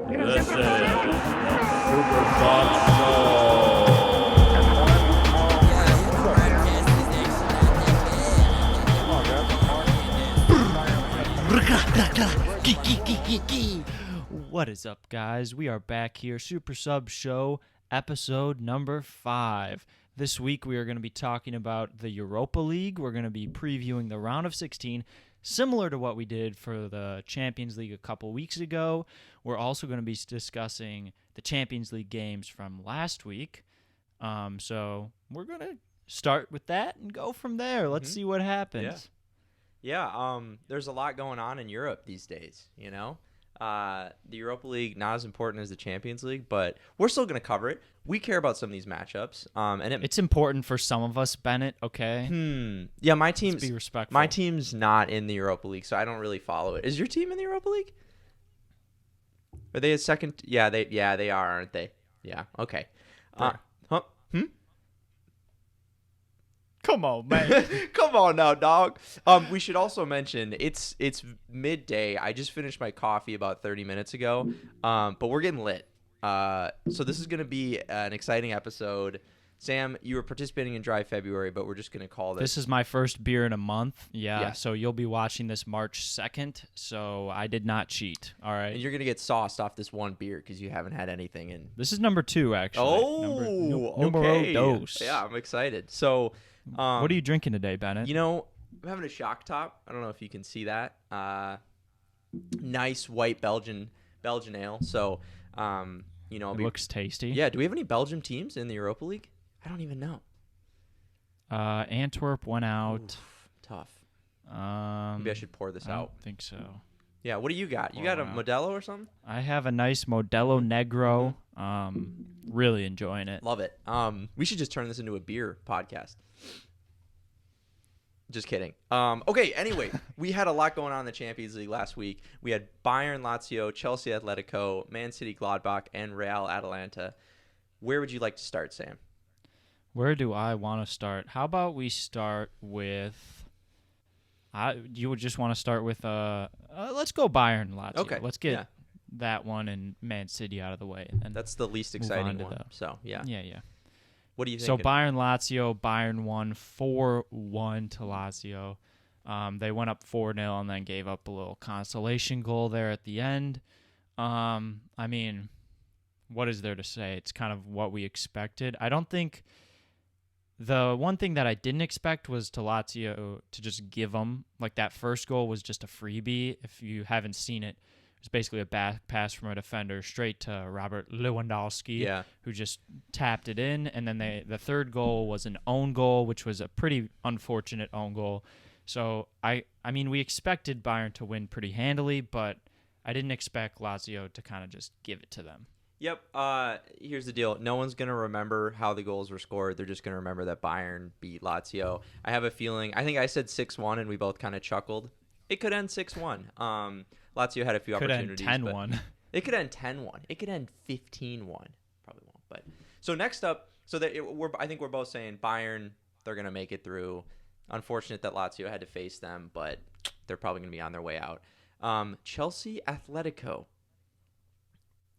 This is Supersubs Show. What is up, guys? We are back here, Supersubs Show, episode number 5. This week we are going to be talking about the Europa League. We're going to be previewing the round of 16, similar to what we did for the Champions League a couple weeks ago. We're also going to be discussing the Champions League games from last week. So we're going to start with that and go from there. Let's see what happens. Yeah, there's a lot going on in Europe these days, you know? The Europa League, not as important as the Champions League, but we're still going to cover it. We care about some of these matchups. It's important for some of us, Bennett, okay? Yeah, my team's, Let's be respectful. my team's not in the Europa League, so I don't really follow it. Is your team in the Europa League? Are they a second? Yeah, they are, aren't they? Yeah, okay. Come on, man. Come on now, dog. We should also mention it's midday. I just finished my coffee about 30 minutes ago, but we're getting lit. So this is going to be an exciting episode. Sam, you were participating in Dry February, but we're just going to call this. This is my first beer in a month. Yeah, so you'll be watching this March 2nd, so I did not cheat, all right? And you're going to get sauced off this one beer because you haven't had anything in. This is number 2, actually. Oh, Numero dos. Yeah, I'm excited. So, what are you drinking today, Bennett? You know, I'm having a shock top. I don't know if you can see that. Nice white Belgian ale. So, you know, it looks tasty. Yeah. Do we have any Belgium teams in the Europa League? I don't even know. Antwerp went out. Oof, tough. Maybe I should pour this out. I don't think so. Yeah. What do you got? You got a Modelo or something? I have a nice Modelo Negro. Really enjoying it. Love it. We should just turn this into a beer podcast. Just kidding. Okay, anyway, we had a lot going on in the Champions League last week. We had Bayern, Lazio, Chelsea Atletico, Man City Gladbach, and Real Atalanta. Where would you like to start, Sam? Where do I want to start? How about we start with... you would just want to start with... let's go Bayern, Lazio. Okay. Let's get that one and Man City out of the way. And that's the least exciting one. So, yeah. Yeah. What do you think? So Bayern won 4-1 to Lazio. They went up 4-0 and then gave up a little consolation goal there at the end. I mean, what is there to say? It's kind of what we expected. I don't think the one thing that I didn't expect was to Lazio to just give them, like that first goal was just a freebie. If you haven't seen it, it was basically a back pass from a defender straight to Robert Lewandowski, who just tapped it in. And then the third goal was an own goal, which was a pretty unfortunate own goal. So, I mean, we expected Bayern to win pretty handily, but I didn't expect Lazio to kind of just give it to them. Yep. Here's the deal. No one's going to remember how the goals were scored. They're just going to remember that Bayern beat Lazio. I have a feeling, I think I said 6-1 and we both kind of chuckled. It could end 6-1. Lazio had a few opportunities. Could end 10-1. It could end 10-1. It could end 15-1. Probably won't. But so next up, I think we're both saying Bayern, they're going to make it through. Unfortunate that Lazio had to face them, but they're probably going to be on their way out. Chelsea Atletico.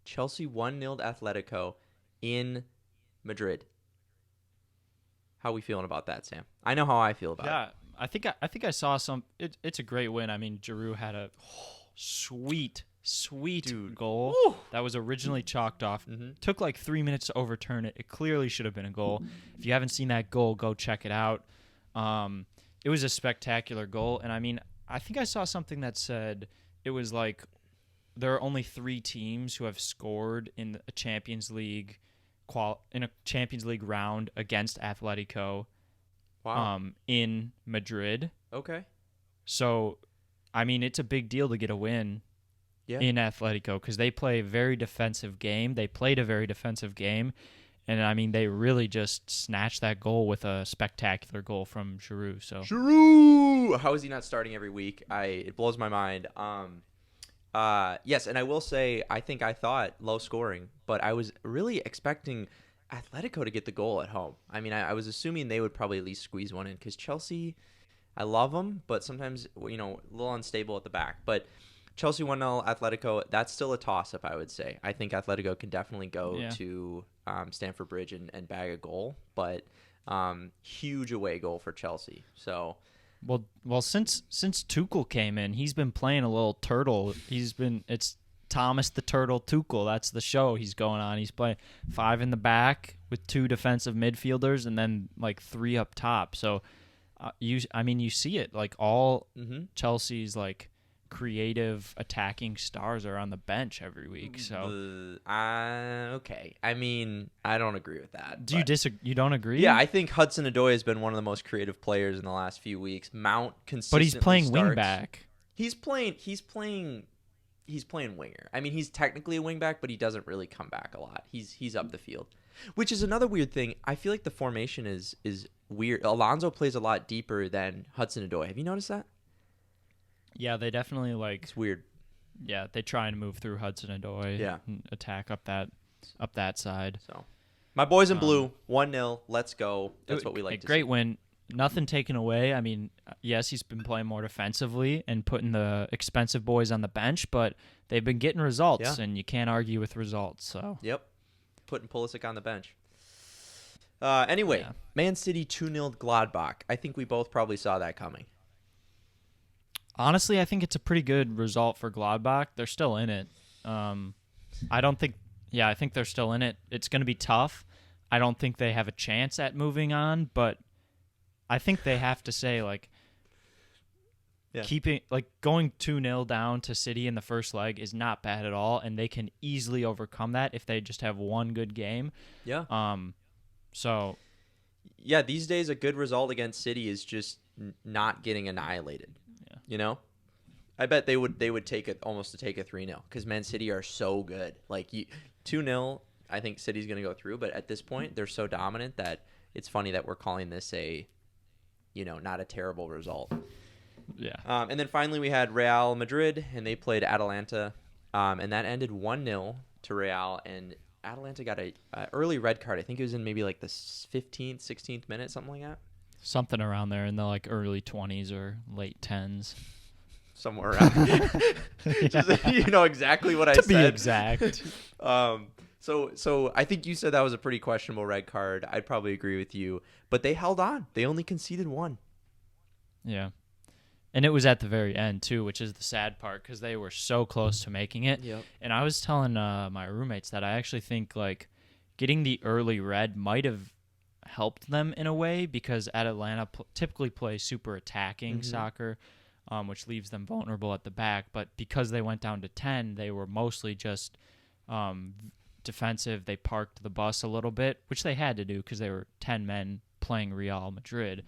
Chelsea 1-0 Atletico in Madrid. How are we feeling about that, Sam? I know how I feel about it. Yeah, I think I saw some. It's a great win. I mean, Giroud had a sweet goal that was originally chalked off. Took like 3 minutes to overturn it. It clearly should have been a goal. If you haven't seen that goal, go check it out. It was a spectacular goal, and I mean, I think I saw something that said it was like there are only 3 teams who have scored in a Champions League round against Atletico. Wow. In Madrid. Okay. So, I mean, it's a big deal to get a win in Atletico because they play a very defensive game. They played a very defensive game. And, I mean, they really just snatched that goal with a spectacular goal from Giroud. So Giroud! How is he not starting every week? It blows my mind. Yes, and I will say, I thought low scoring, but I was really expecting Atletico to get the goal at home. I mean, I was assuming they would probably at least squeeze one in because Chelsea, I love them, but sometimes, a little unstable at the back. But Chelsea 1-0 Atletico. That's still a toss-up, I would say. I think Atletico can definitely go to Stamford Bridge and bag a goal, but huge away goal for Chelsea. So, well, since Tuchel came in, he's been playing a little turtle. It's Thomas the Turtle Tuchel. That's the show he's going on. He's playing 5 in the back with 2 defensive midfielders and then like 3 up top. So you see it like all Chelsea's like creative attacking stars are on the bench every week. So okay. I mean, I don't agree with that. Do you disagree? You don't agree? Yeah, I think Hudson-Odoi has been one of the most creative players in the last few weeks. Mount consistently But he's playing starts. wing back. He's playing winger. I mean, he's technically a wing back, but he doesn't really come back a lot. He's up the field, which is another weird thing. I feel like the formation is weird. Alonso plays a lot deeper than Hudson-Odoi. Have you noticed that? Yeah, they definitely like. It's weird. Yeah, they try and move through Hudson-Odoi. Yeah, and attack up that side. So, my boys in blue, 1-0. Let's go. That's what we like to see. Great win. Nothing taken away. I mean, yes, he's been playing more defensively and putting the expensive boys on the bench, but they've been getting results, and you can't argue with results. So. Yep. Putting Pulisic on the bench. Anyway, Man City 2-0 Gladbach. I think we both probably saw that coming. Honestly, I think it's a pretty good result for Gladbach. They're still in it. I think they're still in it. It's going to be tough. I don't think they have a chance at moving on, but I think they have to say, like, going 2-0 down to City in the first leg is not bad at all, and they can easily overcome that if they just have one good game. Yeah. So. Yeah, these days a good result against City is just not getting annihilated. Yeah. You know? I bet they would take it almost to take a 3-0 because Man City are so good. Like 2-0, I think City's going to go through, but at this point they're so dominant that it's funny that we're calling this not a terrible result. Yeah. And then finally we had Real Madrid, and they played Atalanta, and that ended 1-0 to Real, and Atalanta got a early red card. I think it was in maybe like the 15th, 16th minute, something like that. Something around there in the like early 20s or late 10s. Somewhere around. Just, you know exactly what I said. To be exact. So I think you said that was a pretty questionable red card. I'd probably agree with you. But they held on. They only conceded 1. Yeah. And it was at the very end, too, which is the sad part because they were so close to making it. Yep. And I was telling my roommates that I actually think like getting the early red might have helped them in a way because Atalanta typically play super attacking soccer, which leaves them vulnerable at the back. But because they went down to 10, they were mostly just defensive. They parked the bus a little bit, which they had to do because they were 10 men playing Real Madrid.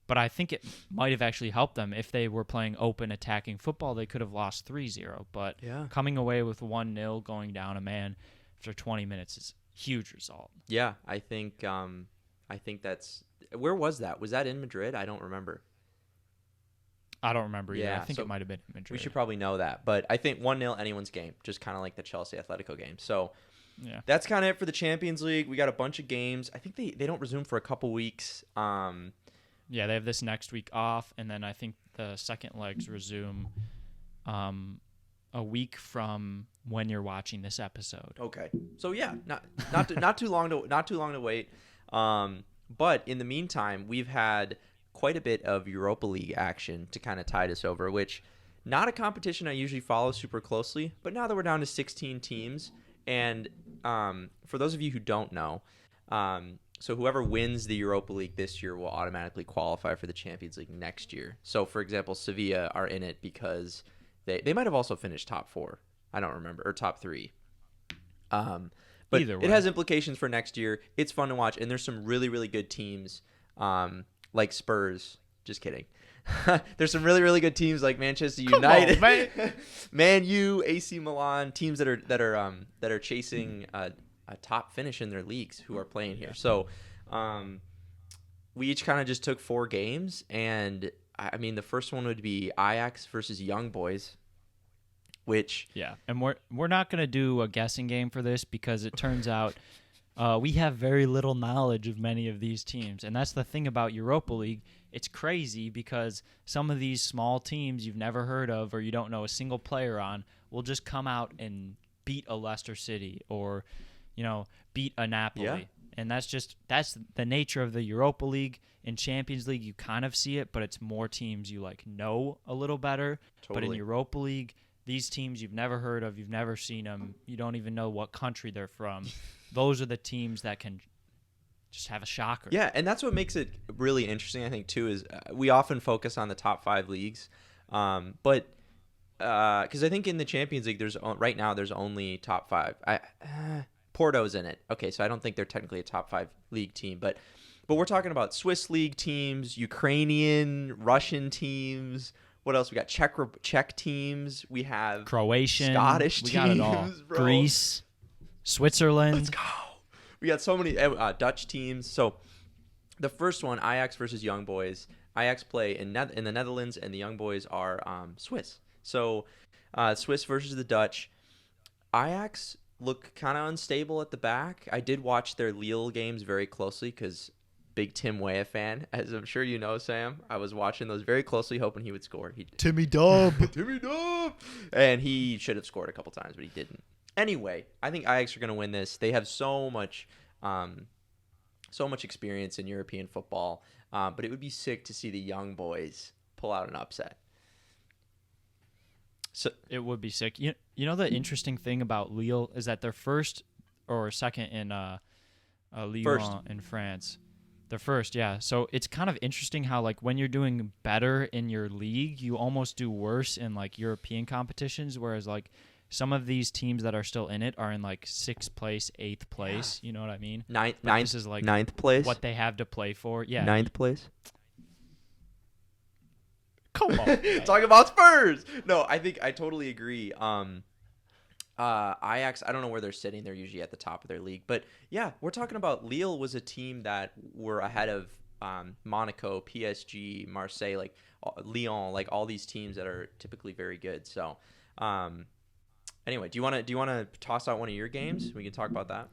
But I think it might have actually helped them. If they were playing open attacking football, they could have lost 3-0. But coming away with 1-0 going down a man after 20 minutes is a huge result. Yeah, I think that's – where was that? Was that in Madrid? I don't remember. I don't remember either. Yeah, I think it might have been in Madrid. We should probably know that. But I think 1-0 anyone's game, just kind of like the Chelsea Atletico game. So that's kind of it for the Champions League. We got a bunch of games. I think they don't resume for a couple weeks. Yeah, they have this next week off, and then I think the second legs resume a week from when you're watching this episode. Okay, so yeah, not too long to wait. But in the meantime, we've had quite a bit of Europa League action to kind of tide us over, which not a competition I usually follow super closely. But now that we're down to 16 teams, and for those of you who don't know. So whoever wins the Europa League this year will automatically qualify for the Champions League next year. So, for example, Sevilla are in it because they might have also finished top 4. I don't remember. Or top 3. But either way, it has implications for next year. It's fun to watch. And there's some really, really good teams like Spurs. Just kidding. There's some really, really good teams like Manchester United, Man U, AC Milan, teams that are chasing a top finish in their leagues who are playing here. So we each kind of just took 4 games, and I mean the first one would be Ajax versus Young Boys, which and we're not going to do a guessing game for this because it turns out We have very little knowledge of many of these teams, and that's the thing about Europa League. It's crazy because some of these small teams you've never heard of or you don't know a single player on will just come out and beat a Leicester City or, beat a Napoli. Yeah. And that's the nature of the Europa League. In Champions League, you kind of see it, but it's more teams you know a little better. Totally. But in Europa League, these teams you've never heard of, you've never seen them, you don't even know what country they're from. Those are the teams that can just have a shocker. Yeah, and that's what makes it really interesting, I think, too, is we often focus on the top 5 leagues. But because I think in the Champions League, right now there's only top 5. Porto's in it. Okay, so I don't think they're technically a top 5 league team. But we're talking about Swiss league teams, Ukrainian, Russian teams. What else? We got Czech teams. We have Croatian. Scottish we teams. Got it all. Bro. Greece. Switzerland. Let's go. We got so many Dutch teams. So the first one, Ajax versus Young Boys. Ajax play in the Netherlands, and the Young Boys are Swiss. So Swiss versus the Dutch. Ajax look kind of unstable at the back. I did watch their Lille games very closely because big Tim Weah fan, as I'm sure you know, Sam. I was watching those very closely, hoping he would score. He did. Timmy Dub. Timmy Dub. And he should have scored a couple times, but he didn't. Anyway, I think Ajax are going to win this. They have so much experience in European football, but it would be sick to see the Young Boys pull out an upset. So it would be sick. You know the interesting thing about Lille is that they're first or second in Ligue 1 in France. They're first, yeah. So it's kind of interesting how when you're doing better in your league, you almost do worse in European competitions, whereas some of these teams that are still in it are in 6th place, 8th place. Yeah. You know what I mean? This is ninth place. What they have to play for. Yeah. 9th place. Come on. Talk about Spurs. No, I think I totally agree. Ajax, I don't know where they're sitting. They're usually at the top of their league. But yeah, we're talking about Lille was a team that were ahead of Monaco, PSG, Marseille, Lyon, all these teams that are typically very good. So anyway, do you want to toss out one of your games? We can talk about that.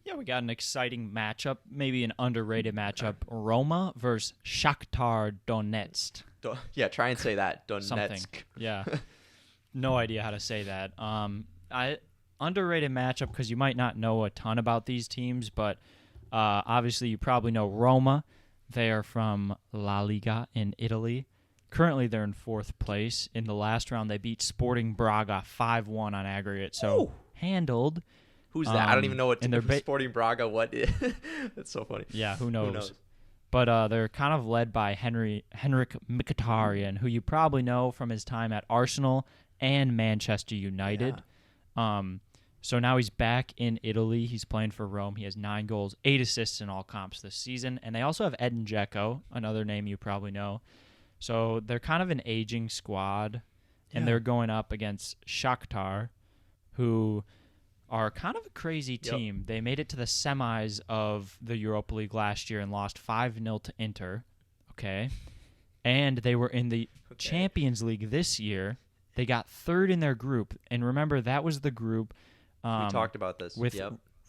Yeah, we got an exciting matchup, maybe an underrated matchup. Okay. Roma versus Shakhtar Donetsk. Yeah, try and say that. Donetsk. Something. Yeah. No idea how to say that. Underrated matchup because you might not know a ton about these teams, but obviously you probably know Roma. They are from La Liga in Italy. Currently, they're in 4th place. In the last round, they beat Sporting Braga 5-1 on aggregate, so handled. Who's that? I don't even know what Sporting Braga what is. That's so funny. Yeah, who knows? But they're kind of led by Henrik Mkhitaryan, who you probably know from his time at Arsenal and Manchester United. Yeah. So now he's back in Italy. He's playing for Rome. He has 9 goals, 8 assists in all comps this season. And they also have Edin Dzeko, another name you probably know. So they're kind of an aging squad, and they're going up against Shakhtar, who are kind of a crazy team. Yep. They made it to the semis of the Europa League last year and lost 5-0 to Inter. Okay. And they were in the Champions League this year. They got 3rd in their group. And remember, that was the group we talked about this with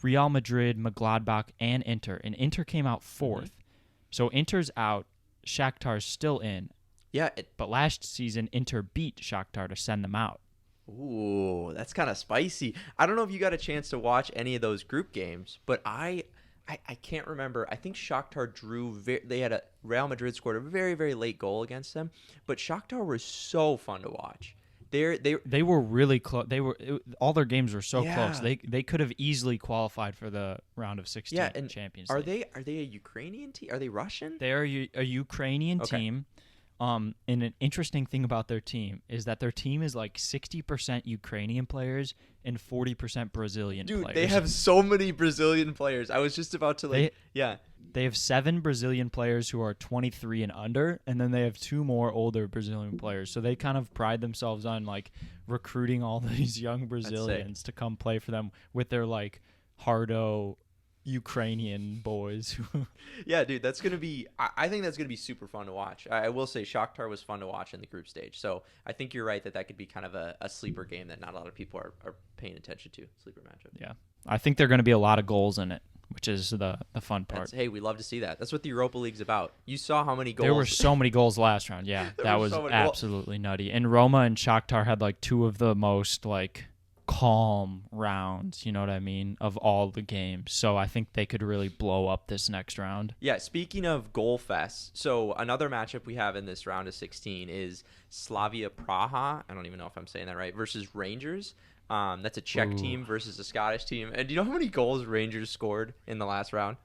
Real Madrid, Mönchengladbach, and Inter. And Inter came out 4th. Mm-hmm. So Inter's out. Shakhtar's still in. Yeah. But last season, Inter beat Shakhtar to send them out. Ooh, that's kind of spicy. I don't know if you got a chance to watch any of those group games, but I can't remember. I think Shakhtar drew. They had Real Madrid scored a very, very late goal against them, but Shakhtar was so fun to watch. They were really close. All their games were so close. They could have easily qualified for the round of 16 Champions League. Are they a Ukrainian team? Are they Russian? They are a Ukrainian team. And an interesting thing about their team is that their team is 60% Ukrainian players and 40% Brazilian players. Dude, they have so many Brazilian players. I was just about to They have 7 Brazilian players who are 23 and under, and then they have 2 more older Brazilian players. So they kind of pride themselves on recruiting all these young Brazilians to come play for them with their Hardo Ukrainian boys. Yeah, dude, that's gonna be. I think that's gonna be super fun to watch. I will say Shakhtar was fun to watch in the group stage. So I think you're right that could be kind of a sleeper game that not a lot of people are paying attention to. Sleeper matchup. Yeah, I think there are going to be a lot of goals in it, which is the fun part. Hey, we love to see that. That's what the Europa League's about. You saw how many goals. There were so many goals last round. Yeah, that was absolutely nutty. And Roma and Shakhtar had like two of the most like calm rounds, you know what I mean, of all the games. So I think they could really blow up this next round. Yeah, speaking of goal fest, so another matchup we have in this round of 16 is Slavia Praha, I don't even know if I'm saying that right, versus Rangers. That's a Czech team versus a Scottish team. And do you know how many goals Rangers scored in the last round?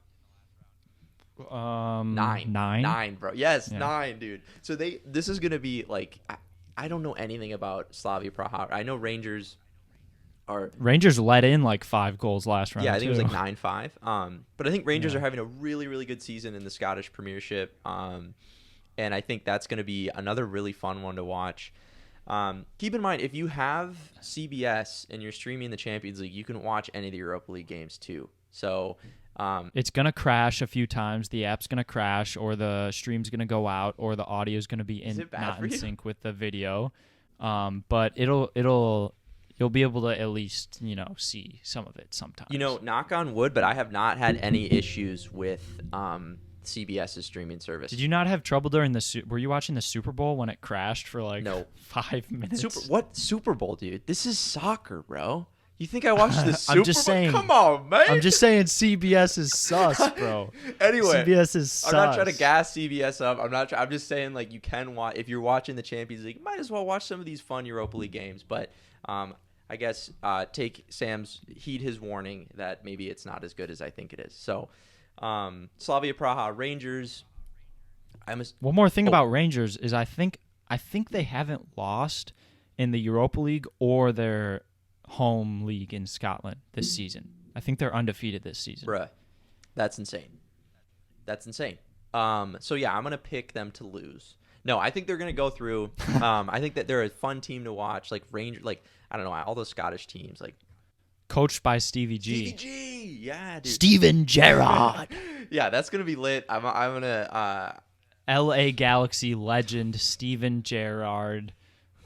Nine, bro. Yes, yeah. 9, dude. So this is going to be like, I don't know anything about Slavia Praha. I know Rangers let in like 5 goals last round. Yeah, I think it was like 9-5. But I think Rangers are having a really, really good season in the Scottish Premiership. And I think that's going to be another really fun one to watch. Keep in mind, if you have CBS and you're streaming the Champions League, you can watch any of the Europa League games too. So it's going to crash a few times. The app's going to crash, or the stream's going to go out, or the audio's going to be not in sync with the video. But you'll be able to at least, see some of it sometimes. Knock on wood, but I have not had any issues with CBS's streaming service. Did you not have trouble during were you watching the Super Bowl when it crashed for like 5 minutes? What Super Bowl, dude? This is soccer, bro. You think I watched the Super Bowl? I'm just saying. Come on, man. I'm just saying CBS is sus, bro. Anyway, CBS is sus. I'm not trying to gas CBS up. I'm just saying, like, you can watch, if you're watching the Champions League, you might as well watch some of these fun Europa League games. But I guess heed his warning that maybe it's not as good as I think it is. So Slavia Praha, Rangers. One more thing about Rangers is I think they haven't lost in the Europa League or their home league in Scotland this season. I think they're undefeated this season. Bruh, that's insane. So yeah, I'm gonna pick them to lose. No, I think they're gonna go through. I think that they're a fun team to watch. Like Rangers, like I don't know, all those Scottish teams, like coached by Stevie G. Stevie G, yeah, dude. Steven Gerrard. Yeah, that's gonna be lit. I'm gonna. L.A. Galaxy legend Steven Gerrard.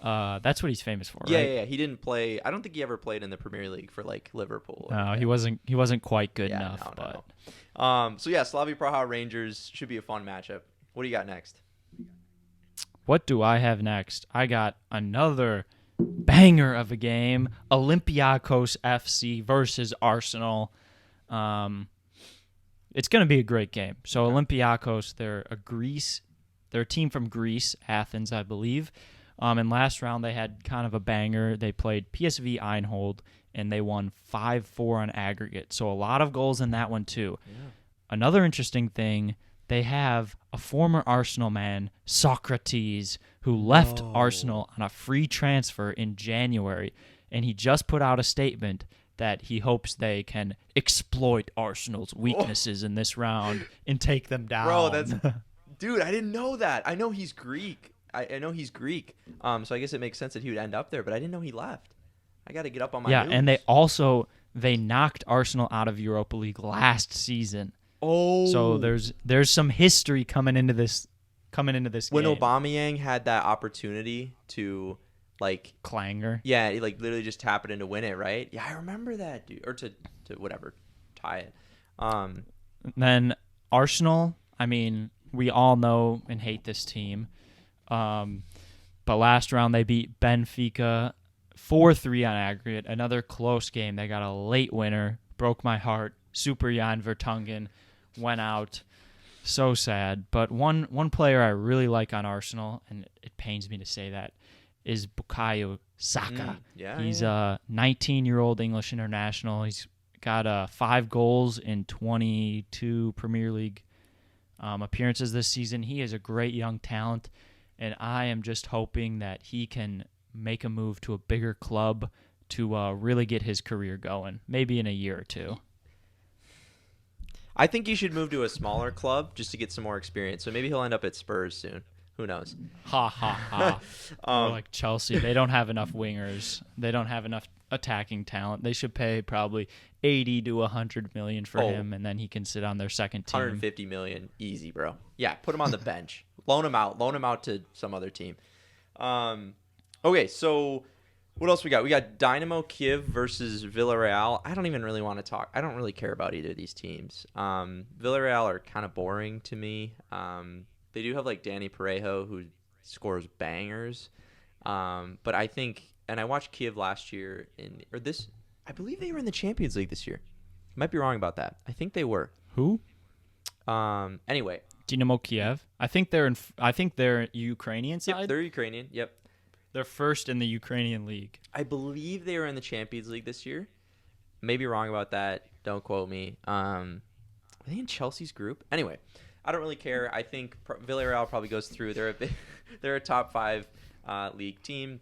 That's what he's famous for, right? Yeah. He didn't play. I don't think he ever played in the Premier League for like Liverpool. No, he wasn't quite good enough. No. So yeah, Slavia Praha Rangers should be a fun matchup. What do you got next? What do I have next? I got another banger of a game: Olympiacos FC versus Arsenal. It's going to be a great game. So Olympiacos, they're a team from Greece, Athens, I believe. And last round they had kind of a banger. They played PSV Eindhoven, and they won 5-4 on aggregate. So a lot of goals in that one too. Yeah. Another interesting thing, they have a former Arsenal man, Socrates, who left Arsenal on a free transfer in January, and he just put out a statement that he hopes they can exploit Arsenal's weaknesses in this round and take them down. Bro, dude, I didn't know that. I know he's Greek. I know he's Greek. So I guess it makes sense that he would end up there, but I didn't know he left. I got to get up on my news. And they knocked Arsenal out of Europa League last season. Oh. So there's some history coming into this when game. Aubameyang had that opportunity to like clanger. Yeah, he like literally just tap it in to win it, right? Yeah, I remember that, dude. Or to whatever, tie it. Then Arsenal, I mean, we all know and hate this team. But last round they beat Benfica 4-3 on aggregate. Another close game. They got a late winner. Broke my heart. Super Jan Vertonghen went out. So sad. But one player I really like on Arsenal, and it pains me to say that, is Bukayo Saka. He's a 19-year-old English international. He's got 5 goals in 22 Premier League appearances this season. He is a great young talent, and I am just hoping that he can make a move to a bigger club to really get his career going, maybe in a year or two. I think he should move to a smaller club just to get some more experience. So maybe he'll end up at Spurs soon. Who knows? Ha ha ha. Or like Chelsea, they don't have enough wingers. They don't have enough attacking talent. They should pay probably 80 to 100 million for him, and then he can sit on their second team. 150 million, easy, bro. Yeah, put him on the bench. Loan him out to some other team. Okay, so what else we got? We got Dynamo Kiev versus Villarreal. I don't even really want to talk. I don't really care about either of these teams. Villarreal are kind of boring to me. They do have like Danny Parejo, who scores bangers. But I think, and I watched Kiev last year I believe they were in the Champions League this year. Might be wrong about that. I think they were. Who? Anyway, Dynamo Kiev. I think they're Ukrainian side. Yep, they're Ukrainian. Yep. They're first in the Ukrainian league. I believe they were in the Champions League this year. Maybe wrong about that. Don't quote me. Are they in Chelsea's group? Anyway, I don't really care. I think Villarreal probably goes through. They're a top 5 league team.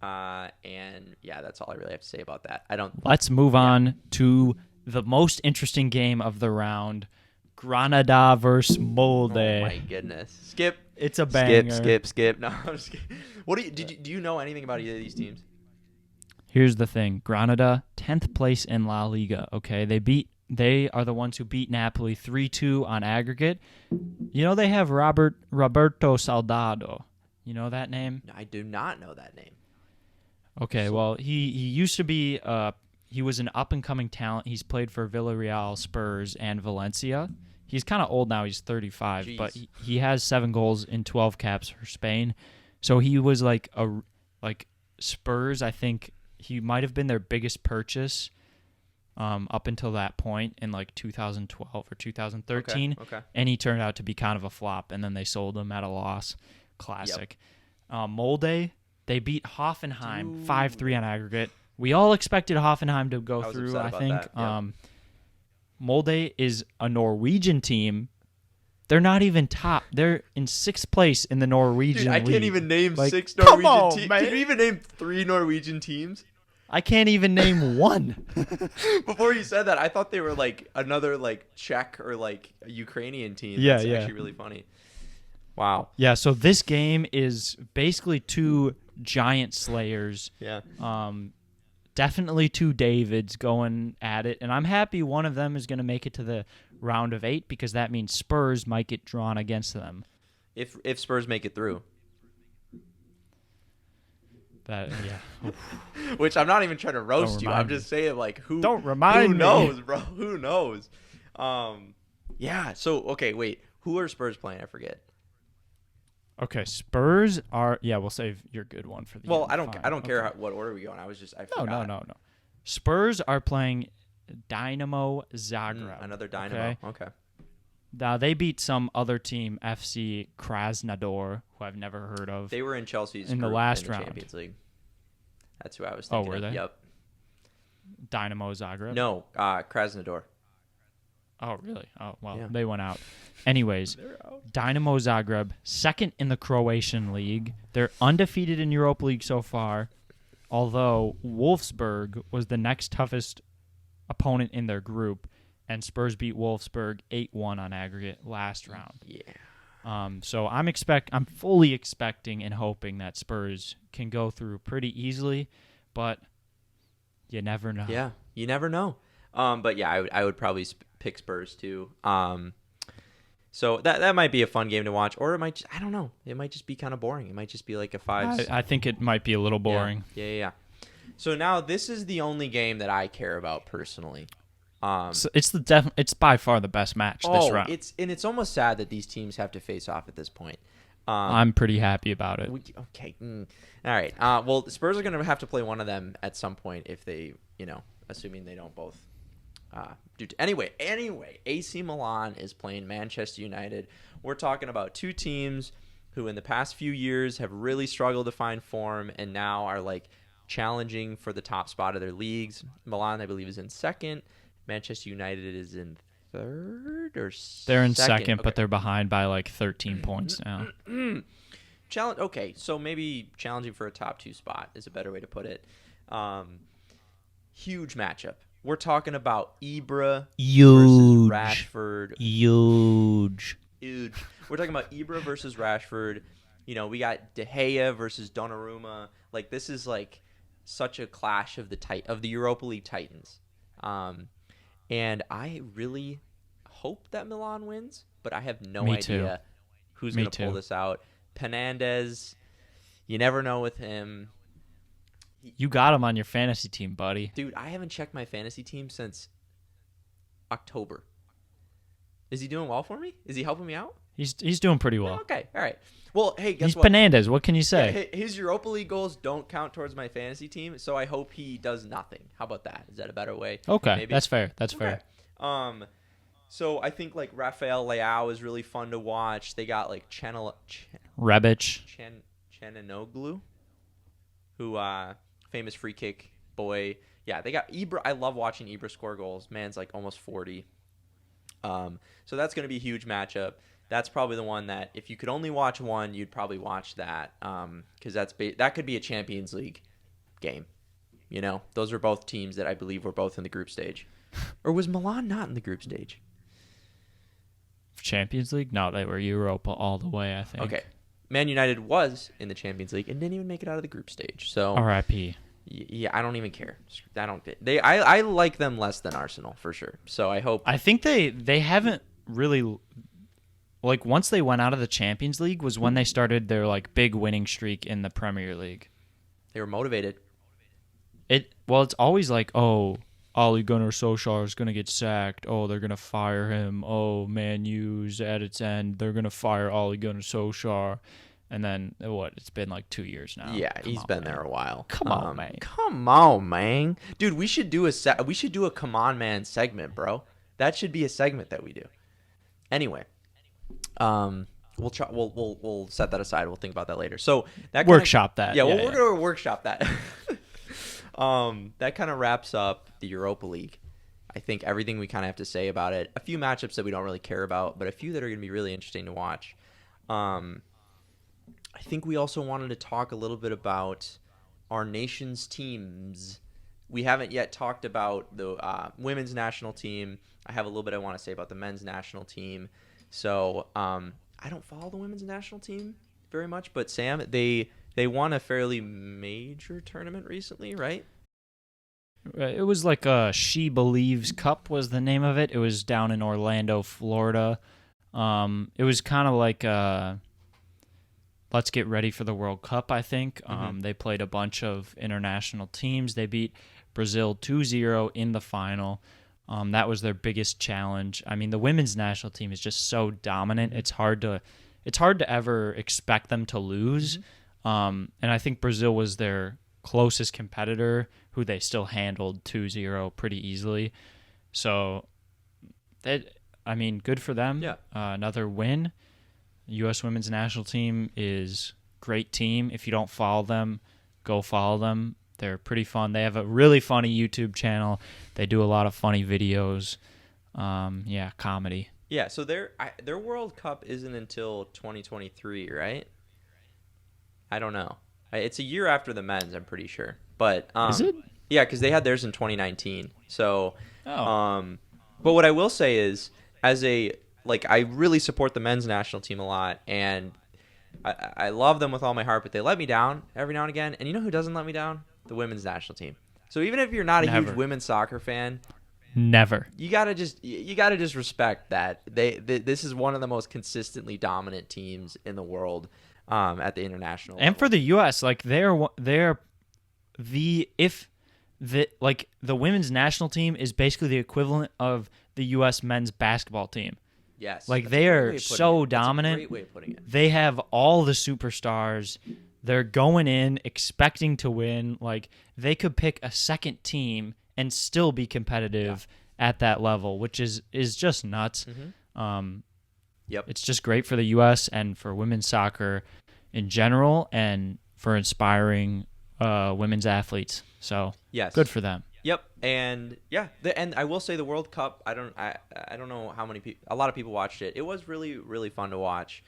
And yeah, that's all I really have to say about that. Let's move on to the most interesting game of the round. Granada versus Molde. Oh my goodness. Skip. It's a banger. Skip. No, I'm just kidding. Do you know anything about either of these teams? Here's the thing. Granada, 10th place in La Liga, okay? They are the ones who beat Napoli 3-2 on aggregate. You know they have Roberto Soldado. You know that name? I do not know that name. Okay, well, he used to be he was an up-and-coming talent. He's played for Villarreal, Spurs, and Valencia. He's kind of old now. He's 35, Jeez. but he has 7 goals in 12 caps for Spain. So he was like Spurs. I think he might have been their biggest purchase up until that point in like 2012 or 2013. Okay. And he turned out to be kind of a flop, and then they sold him at a loss. Classic. Yep. Molde, they beat Hoffenheim 5-3 on aggregate. We all expected Hoffenheim to go through, I think. Yep. Molde is a Norwegian team. They're not even top. They're in 6th place in the Norwegian league. I can't even name 6 Norwegian teams. Can you even name 3 Norwegian teams? I can't even name one. Before you said that, I thought they were like another like Czech or like a Ukrainian team. Yeah, That's actually really funny. Wow. Yeah, so this game is basically 2 giant slayers. Yeah. Definitely 2 Davids going at it, and I'm happy one of them is going to make it to the round of 8 because that means Spurs might get drawn against them. If Spurs make it through. That yeah. Which I'm not even trying to roast you. I'm just saying like who knows, bro? Who knows? Yeah. So okay, wait. Who are Spurs playing? I forget. Okay, Spurs are we'll save your good one for the end. I don't care what order we go in. I forgot. No. Spurs are playing Dynamo Zagreb. Another Dynamo. Okay. Now they beat some other team, FC Krasnodar, who I've never heard of. They were in Chelsea's in the last round. Champions League. That's who I was thinking. Oh, were they? Yep. Dynamo Zagreb? No, Krasnodar. Oh, really? Oh, well, yeah. They went out. Anyways, Dynamo Zagreb, 2nd in the Croatian league. They're undefeated in Europa League so far, although Wolfsburg was the next toughest opponent in their group, and Spurs beat Wolfsburg 8-1 on aggregate last round. Yeah. So I'm fully expecting and hoping that Spurs can go through pretty easily, but you never know. Yeah, you never know. But yeah, I would probably pick Spurs too. So that might be a fun game to watch, or it might I don't know. It might just be kind of boring. It might just be like a 5. I think it might be a little boring. Yeah. So now this is the only game that I care about personally. So it's by far the best match this round. It's almost sad that these teams have to face off at this point. I'm pretty happy about it. Okay. All right. Well, the Spurs are going to have to play one of them at some point if they, assuming they don't both. Anyway, AC Milan is playing Manchester United. We're talking about 2 teams who in the past few years have really struggled to find form and now are like challenging for the top spot of their leagues. Milan, I believe, is in 2nd. Manchester United is in 3rd or 2nd? They're in 2nd, okay. But they're behind by like 13 points now. Okay, so maybe challenging for a top 2 spot is a better way to put it. Huge matchup. We're talking about Ibra versus Rashford. Huge. We're talking about Ibra versus Rashford. We got De Gea versus Donnarumma. Like, this is like such a clash of the Europa League Titans. And I really hope that Milan wins, but I have no idea who's going to pull this out. Penandez, you never know with him. You got him on your fantasy team, buddy. Dude, I haven't checked my fantasy team since October. Is he doing well for me? Is he helping me out? He's doing pretty well. Oh, okay, all right. Well, hey, guess he's what? Penandez. What can you say? Yeah, his Europa League goals don't count towards my fantasy team, so I hope he does nothing. How about that? Is that a better way? Okay, maybe? That's fair. That's fair. So I think like Rafael Leao is really fun to watch. They got like Rebic. Chananoglu, who famous free kick boy. Yeah, they got Ibra. I love watching Ibra score goals. Man's like almost 40. So that's going to be a huge matchup. That's probably the one that if you could only watch one, you'd probably watch that because that could be a Champions League game. Those are both teams that I believe were both in the group stage. Or was Milan not in the group stage? Champions League? No, they were Europa all the way, I think. Okay. Man United was in the Champions League and didn't even make it out of the group stage. So R.I.P. Yeah, I don't even care. I like them less than Arsenal for sure. So I hope. I think they haven't really, like, once they went out of the Champions League was when they started their like big winning streak in the Premier League. They were motivated. It's always like, oh, Ole Gunnar Solskjaer is going to get sacked. Oh, they're going to fire him. Oh, Man U's at its end. They're going to fire Ole Gunnar Solskjaer. And then, it's been like 2 years now. Yeah, he's been there a while. Come on, man. Come on, man. Dude, we should do a Come On Man segment, bro. That should be a segment that we do. Anyway, we'll try. We'll set that aside. We'll think about that later. So that workshop that. Yeah, we're going to workshop that. That kind of wraps up the Europa League. I think everything we kind of have to say about it. A few matchups that we don't really care about, but a few that are going to be really interesting to watch. I think we also wanted to talk a little bit about our nation's teams. We haven't yet talked about the women's national team. I have a little bit I want to say about the men's national team. So I don't follow the women's national team very much, but Sam, they won a fairly major tournament recently, right? It was like a She Believes Cup was the name of it. It was down in Orlando, Florida. It was kind of like let's get ready for the World Cup, I think. They played a bunch of international teams. They beat Brazil 2-0 in the final. That was their biggest challenge. I mean, the women's national team is just so dominant. It's hard to ever expect them to lose. And I think Brazil was their closest competitor, who they still handled 2-0 pretty easily. So, good for them. Yeah. Another win. U.S. women's national team is a great team. If you don't follow them, go follow them. They're pretty fun. They have a really funny YouTube channel. They do a lot of funny videos. Comedy. Yeah, so their World Cup isn't until 2023, right? I don't know. It's a year after the men's, I'm pretty sure. But is it? Yeah, because they had theirs in 2019. So, but what I will say is, I really support the men's national team a lot, and I love them with all my heart. But they let me down every now and again. And you know who doesn't let me down? The women's national team. So even if you're not a huge women's soccer fan, you gotta just respect that this is one of the most consistently dominant teams in the world at the international level. And for the U.S., like the women's national team is basically the equivalent of the U.S. men's basketball team. Yes, like they are so dominant. That's a great way of putting it. They have all the superstars. They're going in expecting to win. Like they could pick a second team and still be competitive at that level, which is just nuts. It's just great for the U.S. and for women's soccer in general, and for inspiring women's athletes. So good for them. Yep, and and I will say the World Cup. I don't know how many people. A lot of people watched it. It was really really fun to watch.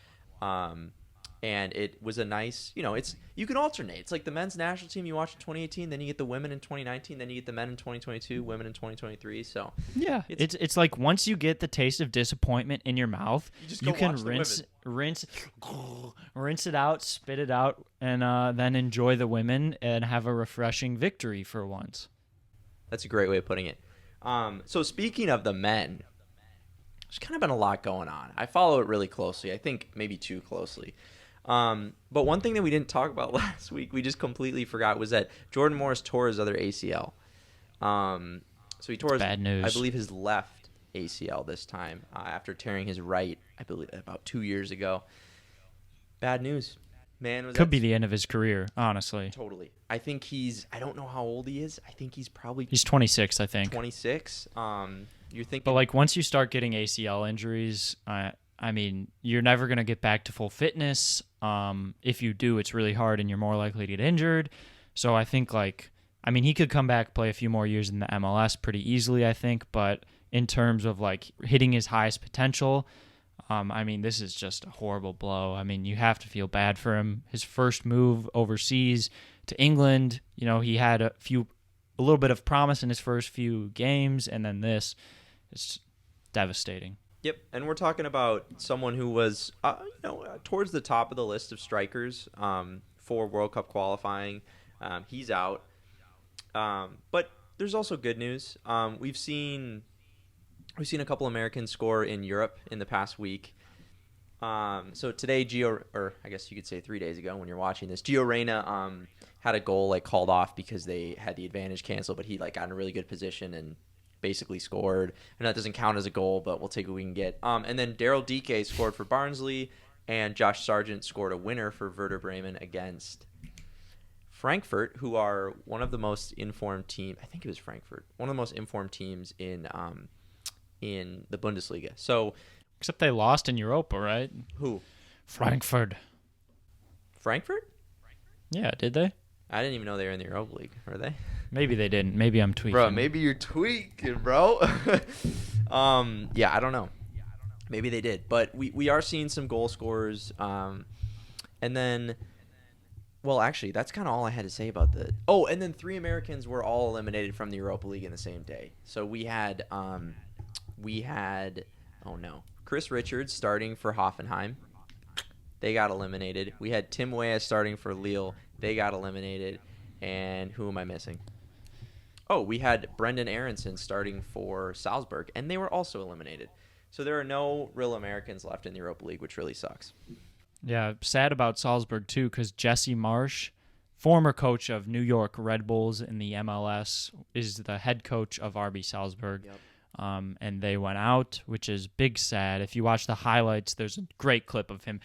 And it was a nice, you can alternate. It's like the men's national team you watch in 2018, then you get the women in 2019, then you get the men in 2022, women in 2023. So yeah, it's like once you get the taste of disappointment in your mouth, you can rinse it out, spit it out, and then enjoy the women and have a refreshing victory for once. That's a great way of putting it. So speaking of the men, there's kind of been a lot going on. I follow it really closely. I think maybe too closely. But one thing that we didn't talk about last week, we just completely forgot, was that Jordan Morris tore his other ACL. So he tore bad news. I believe his left ACL this time after tearing his right, I believe, about 2 years ago. Bad news. Man, could be the end of his career, honestly. Totally. I think I don't know how old he is. I think he's 26, I think. 26. You're thinking, but like once you start getting ACL injuries, I mean, you're never going to get back to full fitness. If you do, it's really hard and you're more likely to get injured. So I think he could come back, play a few more years in the MLS pretty easily, I think. But in terms of like hitting his highest potential, this is just a horrible blow. I mean, you have to feel bad for him. His first move overseas to England, he had a little bit of promise in his first few games, and then this is devastating. Yep, and we're talking about someone who was, towards the top of the list of strikers for World Cup qualifying. He's out, but there's also good news. We've seen a couple Americans score in Europe in the past week. So today, or I guess you could say 3 days ago when you're watching this, Gio Reyna had a goal called off because they had the advantage canceled, but he got in a really good position and basically scored. And that doesn't count as a goal, but we'll take what we can get. And then Daryl Dike scored for Barnsley, and Josh Sargent scored a winner for Werder Bremen against Frankfurt, who are one of the most informed teams. I think it was Frankfurt, one of the most informed teams in the Bundesliga. So, except they lost in Europa, right? Who? Frankfurt. Frankfurt? Yeah, did they? I didn't even know they were in the Europa League. Were they? Maybe they didn't. Maybe I'm tweaking. Bro, maybe you're tweaking, bro. Yeah, I don't know. Maybe they did. But we are seeing some goal scorers. And then, well, actually, that's kind of all I had to say about the. Oh, and then 3 Americans were all eliminated from the Europa League in the same day. So we had Chris Richards starting for Hoffenheim. They got eliminated. We had Tim Weah starting for Lille. They got eliminated. And who am I missing? Oh, we had Brendan Aronson starting for Salzburg, and they were also eliminated. So there are no real Americans left in the Europa League, which really sucks. Yeah, sad about Salzburg, too, because Jesse Marsch, former coach of New York Red Bulls in the MLS, is the head coach of RB Salzburg. Yep. And they went out, which is big sad. If you watch the highlights, there's a great clip of him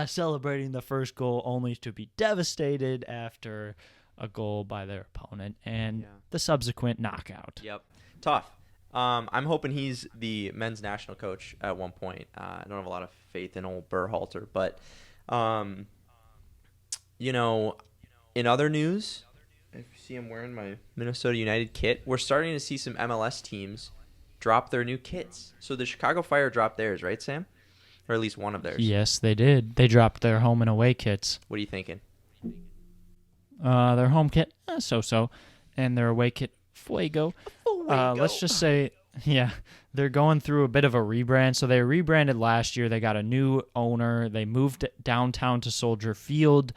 celebrating the first goal only to be devastated after a goal by their opponent and the subsequent knockout. Yep. Tough. I'm hoping he's the men's national coach at one point. I don't have a lot of faith in old Berhalter, but, in other news, if you see I'm wearing my Minnesota United kit, we're starting to see some MLS teams drop their new kits. So the Chicago Fire dropped theirs, right, Sam? Or at least one of theirs. Yes, they did. They dropped their home and away kits. What are you thinking? Their home kit, so-so, and their away kit, fuego. Let's just say, they're going through a bit of a rebrand. So they rebranded last year. They got a new owner. They moved downtown to Soldier Field.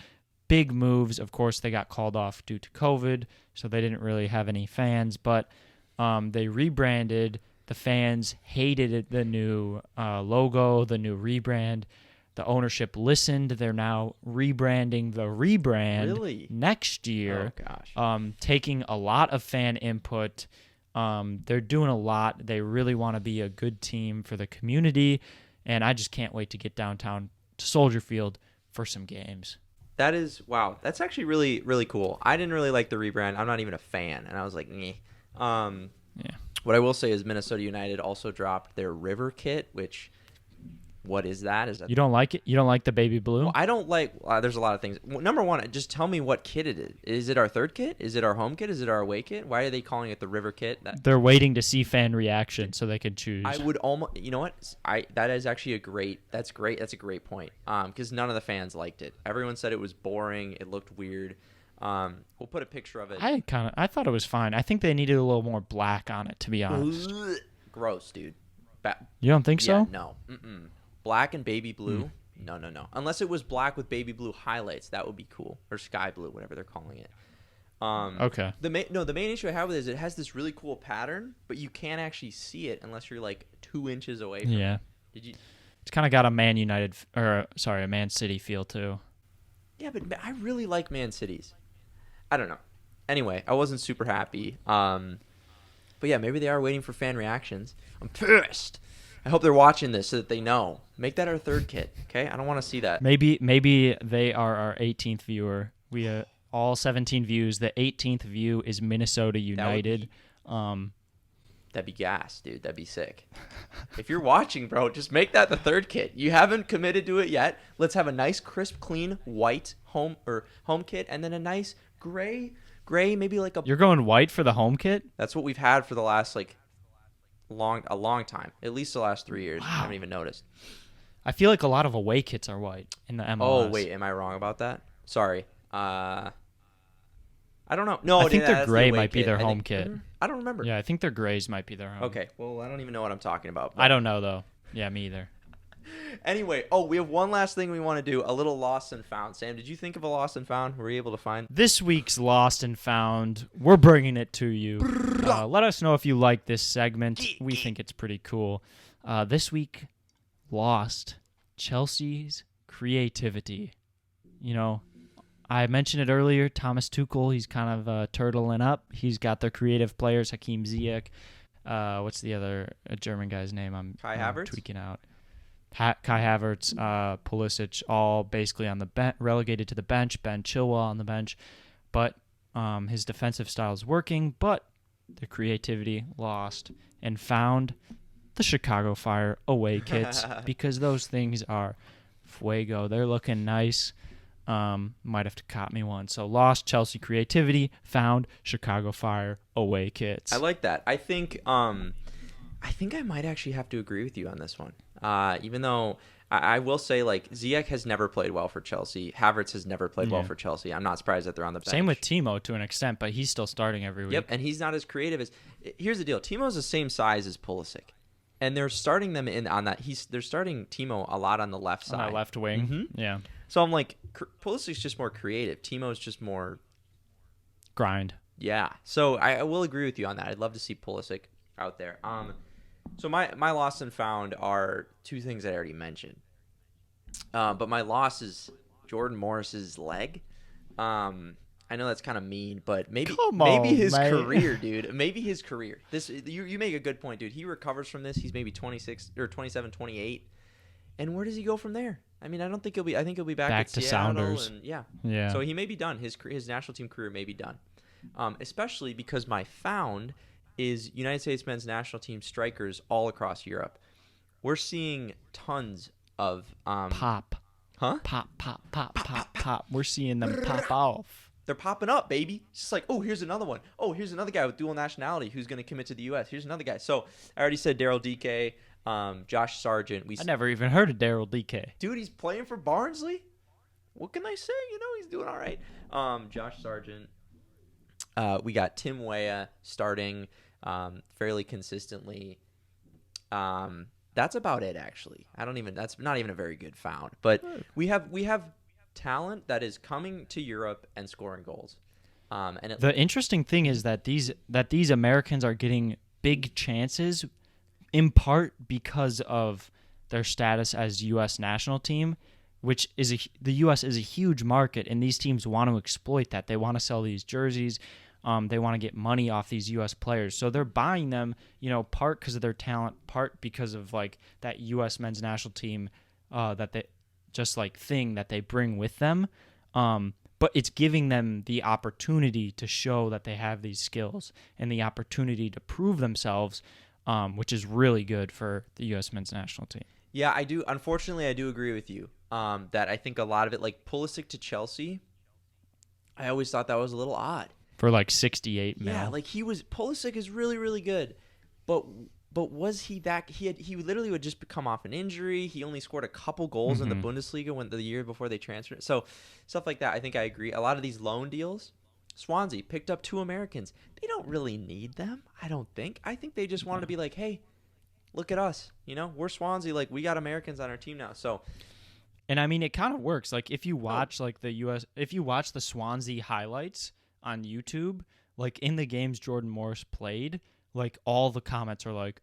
Big moves. Of course, they got called off due to COVID, so they didn't really have any fans. But they rebranded. The fans hated the new logo, the new rebrand. The ownership listened. They're now rebranding the rebrand next year. Oh, gosh. Taking a lot of fan input. They're doing a lot. They really want to be a good team for the community, and I just can't wait to get downtown to Soldier Field for some games. That is, wow. That's actually really, really cool. I didn't really like the rebrand. I'm not even a fan, and I was like, meh. What I will say is Minnesota United also dropped their River kit, which What is that? Is that You don't like it? You don't like the baby blue? Well, I don't like. There's a lot of things. Number one, just tell me what kit it is. Is it our third kit? Is it our home kit? Is it our away kit? Why are they calling it the River kit? They're waiting to see fan reaction so they can choose. I would almost. You know what? That is actually a great. That's great. That's a great point. Because none of the fans liked it. Everyone said it was boring. It looked weird. We'll put a picture of it. I thought it was fine. I think they needed a little more black on it, to be honest. Gross, dude. You don't think so? No. Black and baby blue. No. Unless it was black with baby blue highlights, that would be cool. Or sky blue, whatever they're calling it. Okay. The main issue I have with it is it has this really cool pattern, but you can't actually see it unless you're like 2 inches away from it. Did you? It's kind of got a a Man City feel too. Yeah, but I really like Man Cities. I don't know. Anyway, I wasn't super happy. But yeah, maybe they are waiting for fan reactions. I'm pissed. I hope they're watching this so that they know. Make that our third kit, okay? I don't want to see that. Maybe they are our 18th viewer. We all 17 views. The 18th view is Minnesota United. That'd be gas, dude. That'd be sick. If you're watching, bro, just make that the third kit. You haven't committed to it yet. Let's have a nice, crisp, clean, white home kit, and then a nice gray, maybe like a. You're going white for the home kit? That's what we've had for the last a long time. At least the last 3 years. Wow. I haven't even noticed. I feel like a lot of away kits are white in the MLS. Oh wait, am I wrong about that? Sorry. I don't know. No, I think their gray the might be kit. their home kit. I don't remember. Yeah, I think their grays might be their home. Okay. Well, I don't even know what I'm talking about. I don't know though. Yeah, me either. Anyway, we have one last thing we want to do, a little lost and found. Sam, did you think of a lost and found? Were you able to find? This week's Lost and Found, we're bringing it to you. Let us know if you like this segment. We think it's pretty cool. This week, Lost, Chelsea's creativity. You know, I mentioned it earlier, Thomas Tuchel, he's kind of turtling up. He's got their creative players, Hakim Ziyech. What's the other German guy's name? I'm Havertz? tweaking out. Kai Havertz, Pulisic, all basically on the bench, relegated to the bench. Ben Chilwell on the bench, but his defensive style is working. But the creativity lost and found the Chicago Fire away kits because those things are fuego. They're looking nice. Might have to cop me one. So lost Chelsea creativity, found Chicago Fire away kits. I like that. I think I might actually have to agree with you on this one. Even though I will say, like, Ziyech has never played well for Chelsea. Havertz has never played well for Chelsea. I'm not surprised that they're on the bench. Same with Timo to an extent, but he's still starting every week. Yep, and he's not as creative as. Here's the deal: Timo's the same size as Pulisic, and they're starting them on that. They're starting Timo a lot on the left side, on that left wing. Mm-hmm. Yeah. So I'm like, Pulisic's just more creative. Timo's just more grind. Yeah. So I will agree with you on that. I'd love to see Pulisic out there. So my lost and found are two things I already mentioned. But my loss is Jordan Morris's leg. I know that's kind of mean, but maybe his career, dude. Maybe his career. You make a good point, dude. He recovers from this. He's maybe 26 or 27, 28. And where does he go from there? I mean, I think he'll be back at to Seattle. Sounders. And yeah. So he may be done. His national team career may be done. Especially because my found is United States men's national team strikers all across Europe. We're seeing tons of pop. Huh? Pop. We're seeing them pop off. They're popping up, baby. It's just like, oh, here's another one. Oh, here's another guy with dual nationality who's going to commit to the U.S. Here's another guy. So I already said Daryl Dike, Josh Sargent. I never even heard of Daryl Dike. Dude, he's playing for Barnsley. What can I say? He's doing all right. Josh Sargent. We got Tim Weah starting fairly consistently. That's about it, actually. That's not even a very good found. But we have talent that is coming to Europe and scoring goals. And the interesting thing is that these Americans are getting big chances, in part because of their status as U.S. national team, which is the U.S. is a huge market, and these teams want to exploit that. They want to sell these jerseys. They want to get money off these U.S. players. So they're buying them, part because of their talent, part because of, like, that U.S. men's national team thing that they bring with them. But it's giving them the opportunity to show that they have these skills and the opportunity to prove themselves, which is really good for the U.S. men's national team. Yeah, I do. Unfortunately, I do agree with you. That I think a lot of it, like Pulisic to Chelsea, I always thought that was a little odd. For like 68 Yeah, mil. like Pulisic is really, really good, but was he that he literally would just come off an injury. He only scored a couple goals in the Bundesliga when the year before they transferred. So stuff like that. I think I agree. A lot of these loan deals, Swansea picked up 2 Americans. They don't really need them. I don't think. I think they just wanted to be like, hey, look at us. You know, we're Swansea. Like, we got Americans on our team now. So, and I mean, it kind of works. Like, if you watch if you watch the Swansea highlights on YouTube, like in the games Jordan Morris played, like all the comments are like,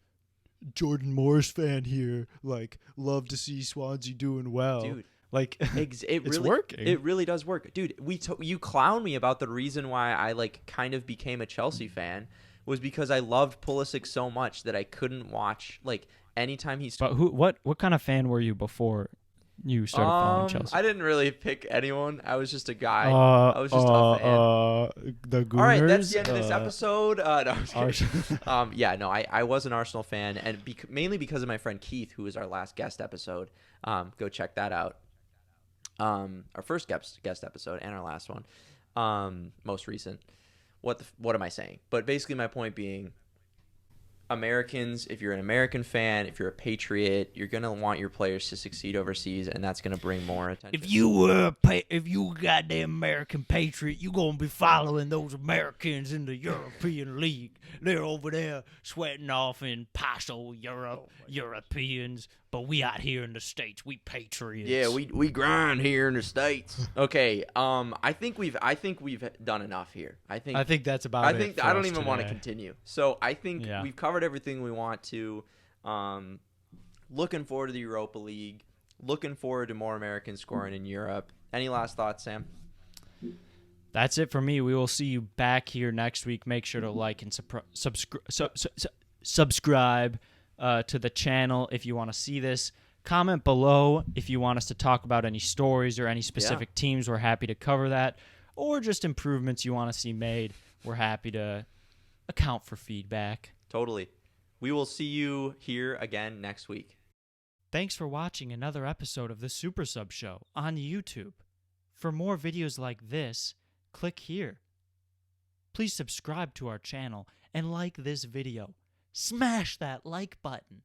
Jordan Morris fan here, like love to see Swansea doing well. Dude, like it's really working. It really does work. Dude, you clown me about the reason why I like kind of became a Chelsea fan was because I loved Pulisic so much that I couldn't watch like anytime he's. But what kind of fan were you before you started following Chelsea? I didn't really pick anyone. I was just a guy. I was just a fan. The Gooners? All right, that's the end of this episode. No, I'm just kidding. Yeah, no, I was an Arsenal fan, and mainly because of my friend Keith, who was our last guest episode. Go check that out. Our first guest episode and our last one, most recent. What am I saying? But basically, my point being, Americans, if you're an American fan, if you're a patriot, you're gonna want your players to succeed overseas, and that's gonna bring more attention. If you were a goddamn American patriot, you gonna be following those Americans in the European League. They're over there sweating off in Paso Europeans, but we out here in the States, we patriots. Yeah, we grind here in the States. Okay, I think we've done enough here. I think that's about it. I don't even want to continue. So I think we've covered everything we want to. Looking forward to the Europa League. Looking forward to more Americans scoring in Europe. Any last thoughts, Sam? That's it for me. We will see you back here next week. Make sure to like and subscribe to the channel if you want to see this. Comment below if you want us to talk about any stories or any specific teams. We're happy to cover that. Or just improvements you want to see made. We're happy to account for feedback. Totally. We will see you here again next week. Thanks for watching another episode of the Supersubs Show on YouTube. For more videos like this, click here. Please subscribe to our channel and like this video. Smash that like button.